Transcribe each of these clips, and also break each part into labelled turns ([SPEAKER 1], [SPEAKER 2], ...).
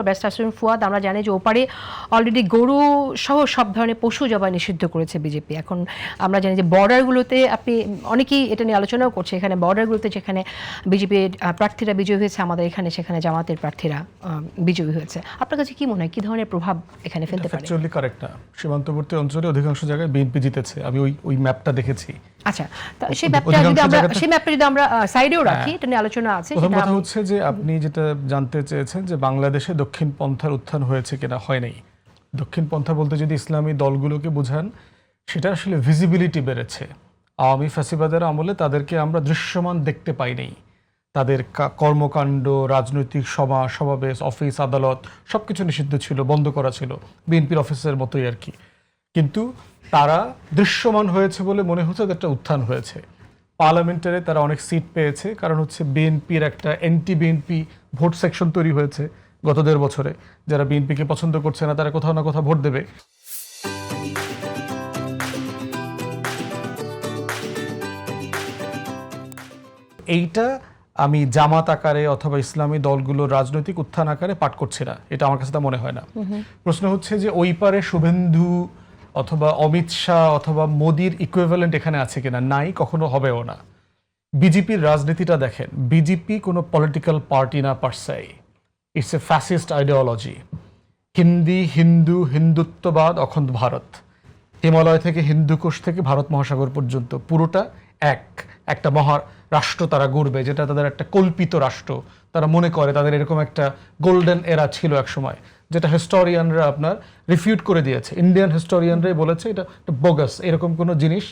[SPEAKER 1] ব্যস্ত আছেন ফুয়াদ। আমরা জানি যে ওপারে অলরেডি গরু সহ সব ধরনের পশু জবাই নিষিদ্ধ করেছে বিজেপি। এখন আমরা জানি যে বর্ডারগুলোতে আপনি অনেকেই এটা নিয়ে আলোচনাও করছে, এখানে বর্ডারগুলোতে যেখানে বিজেপির প্রার্থীরা বিজয়ী হয়েছে, আমাদের এখানে সেখানে জামাতের প্রার্থীরা বিজয়ী হয়েছে। আপনার কাছে কি মনে হয় কি ধরনের প্রভাব এখানে ফেলতে পারে?
[SPEAKER 2] অ্যাকচুয়ালি কারেক্ট না। সীমান্তবর্তী অঞ্চলে অধিকাংশ জায়গায় বিএনপি জিতেছে। আমি ওই ম্যাপটা দেখেছি।
[SPEAKER 1] আচ্ছা, তো সেই ম্যাপটা যদি আমরা সাইডেও রাখি, এটা নিয়ে আলোচনা আছে।
[SPEAKER 2] প্রথম কথা হচ্ছে যে আপনি যেটা জানতে চেয়েছেন যে বাংলাদেশে দক্ষিণ পন্থার উত্থান হয়েছে কিনা, হয় নাই। দক্ষিণ পন্থা বলতে যদি ইসলামী দলগুলোকে বোঝান, সেটা আসলে ভিজিবিলিটি বেড়েছে। আওয়ামী ফ্যাসিবাদের আমলে তাদেরকে আমরা দৃশ্যমান দেখতে পাই নাই। তাদের কর্মকাণ্ড, রাজনৈতিক সমাবেশ, অফিস আদালত সবকিছু নিষিদ্ধ ছিল, বন্ধ করা ছিল, বিএনপির অফিসের মতোই আর কি। কিন্তু তারা দৃশ্যমান হয়েছে বলে মনে হচ্ছে একটা উত্থান হয়েছে। পার্লামেন্টারে তারা অনেক সিট পেয়েছে, কারণ হচ্ছে বিএনপির একটা অ্যান্টি বিএনপি ভোট সেকশন তৈরি হয়েছে গত 1.5 বছরে। যারা বিএনপিকে পছন্দ করছে না তারা কোথাও না কোথাও ভোট দেবে। এইটা আমি জামাত আকারে অথবা ইসলামী দলগুলোর রাজনৈতিক উত্থান আকারে পাঠ করছি না, এটা আমার কাছে তা মনে হয় না। প্রশ্ন হচ্ছে যে ওই পারে শুভেন্দু অথবা অমিত শাহ অথবা মোদির ইকুইভ্যালেন্ট এখানে আছে কিনা, নাই, কখনো হবেও না। বিজেপির রাজনীতিটা দেখেন, বিজেপি কোনো পলিটিক্যাল পার্টি না পারসাই, ইটস এ ফ্যাসিস্ট আইডিওলজি। হিন্দুত্ববাদ, অখণ্ড ভারত, হিমালয় থেকে হিন্দুকুশ থেকে ভারত মহাসাগর পর্যন্ত পুরোটা একটা রাষ্ট্র তারা গড়বে, যেটা তাদের একটা কল্পিত রাষ্ট্র। তারা মনে করে তাদের এরকম একটা গোল্ডেন এরা ছিল এক সময়, যেটা হিস্টোরিয়ানরা আপনার রিফিউট করে দিয়েছে। ইন্ডিয়ান হিস্টোরিয়ানরাই বলেছে এটা বোগাস, এরকম কোনো জিনিস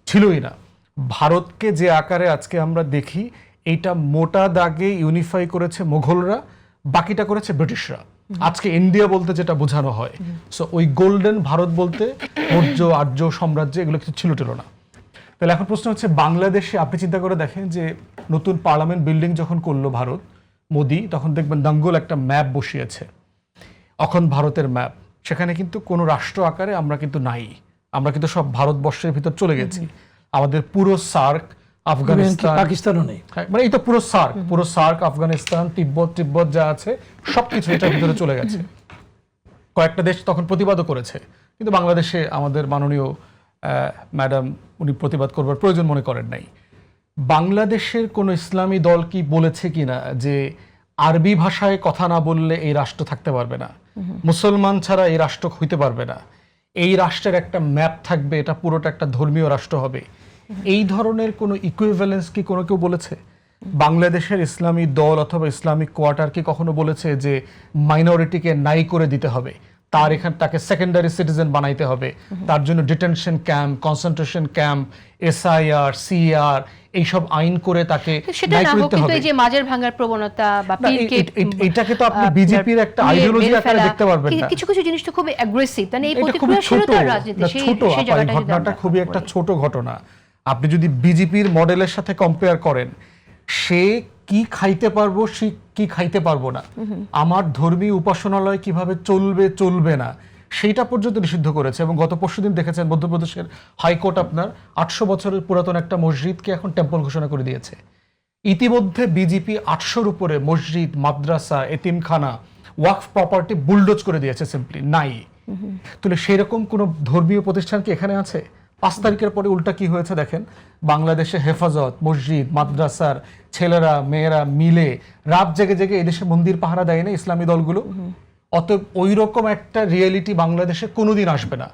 [SPEAKER 2] ছিলই না। ভারতকে যে আকারে আজকে আমরা দেখি, এইটা মোটা দাগে ইউনিফাই করেছে মুঘলরা, বাকিটা করেছে ব্রিটিশরা। আজকে ইন্ডিয়া বলতে যেটা বোঝানো হয়, সো ওই গোল্ডেন ভারত বলতে মৌর্য, আর্য সাম্রাজ্য এগুলো কিছু ছিল না। তাহলে এখন প্রশ্ন হচ্ছে, বাংলাদেশে আপনি চিন্তা করে দেখেন যে নতুন পার্লামেন্ট বিল্ডিং যখন করলো ভারত, মোদি, তখন দেখবেন দাঙ্গল একটা ম্যাপ বসিয়েছে, অখণ্ড ভারতের ম্যাপ। সেখানে কিন্তু কোনো রাষ্ট্র আকারে আমরা কিন্তু নাই, আমরা কিন্তু সব ভারতবর্ষের ভিতর চলে গেছি। আমাদের পুরো সার্ক, আফগানিস্তান,
[SPEAKER 3] পাকিস্তানও নেই,
[SPEAKER 2] মানে এই তো পুরো সার্ক, আফগানিস্তান, তিব্বত যা আছে সবকিছু এটার ভিতরে চলে গেছে। কয়েকটা দেশ তখন প্রতিবাদও করেছে, কিন্তু বাংলাদেশে আমাদের মাননীয় ম্যাডাম উনি প্রতিবাদ করবার প্রয়োজন মনে করেন নাই। বাংলাদেশের কোনো ইসলামী দল কি বলেছে কিনা যে আরবি ভাষায় কথা না বললে এই রাষ্ট্র থাকতে পারবে না, মুসলমান ছাড়া এই রাষ্ট্র হইতে পারবে না, এই রাষ্ট্রের একটা ম্যাপ থাকবে, এটা পুরোটা একটা ধর্মীয় রাষ্ট্র হবে? এই ধরনের কোনো ইকুইভ্যালেন্স কি কোনো কেউ বলেছে? বাংলাদেশের ইসলামী দল অথবা ইসলামিক কোয়ার্টার কি কখনো বলেছে যে মাইনরিটিকে নাই করে দিতে হবে, তাকে সেকেন্ডারি সিটিজেন বানাইতে হবে, তার জন্য detention camp, concentration camp, SIR, CR এইসব আইন করে তাকে নাই করে দিতে হবে?
[SPEAKER 1] এই যে মাজার ভাঙার প্রবণতা বা
[SPEAKER 2] এটাকে তো আপনি বিজেপির একটা আইডিওলজি আকারে দেখতে পারবেন না।
[SPEAKER 1] কিছু জিনিস তো খুব অ্যাগ্রেসিভ, মানে এই প্রতিক্রিয়াশীলতার রাজনীতি, সেই
[SPEAKER 2] ঘটনাটা খুবই একটা ছোট ঘটনা। আপনি যদি বিজেপির মডেলের সাথে কম্পেয়ার করেন, সে কি খাইতে পারবো, সে কি খাইতে পারবো না, আমার ধর্মীয় উপাসনালয় কিভাবে চলবে না, সেইটা পর্যন্ত নিষিদ্ধ করেছে। এবং গত পরশুদিন দেখেছেন মধ্যপ্রদেশের হাইকোর্ট আপনার 800 বছরের পুরাতন একটা মসজিদকে এখন টেম্পল ঘোষণা করে দিয়েছে। ইতিমধ্যে বিজেপি 800-র উপরে মসজিদ, মাদ্রাসা, এতিমখানা, ওয়াকফ প্রপার্টি বুলডোজ করে দিয়েছে, সিম্পলি নাই। তাহলে সেরকম কোনো ধর্মীয় প্রতিষ্ঠান কি এখানে আছে? 5 তারিখের পরে উল্টা কি হয়েছে দেখেন, বাংলাদেশে হেফাজত, মসজিদ, মাদ্রাসার ছেলেরা মেয়েরা মিলে রাত জেগে এদেশে মন্দির পাহারা দেয় না ইসলামী দলগুলো। অতএব ওই রকম একটা রিয়েলিটি বাংলাদেশে কোনোদিন আসবে না।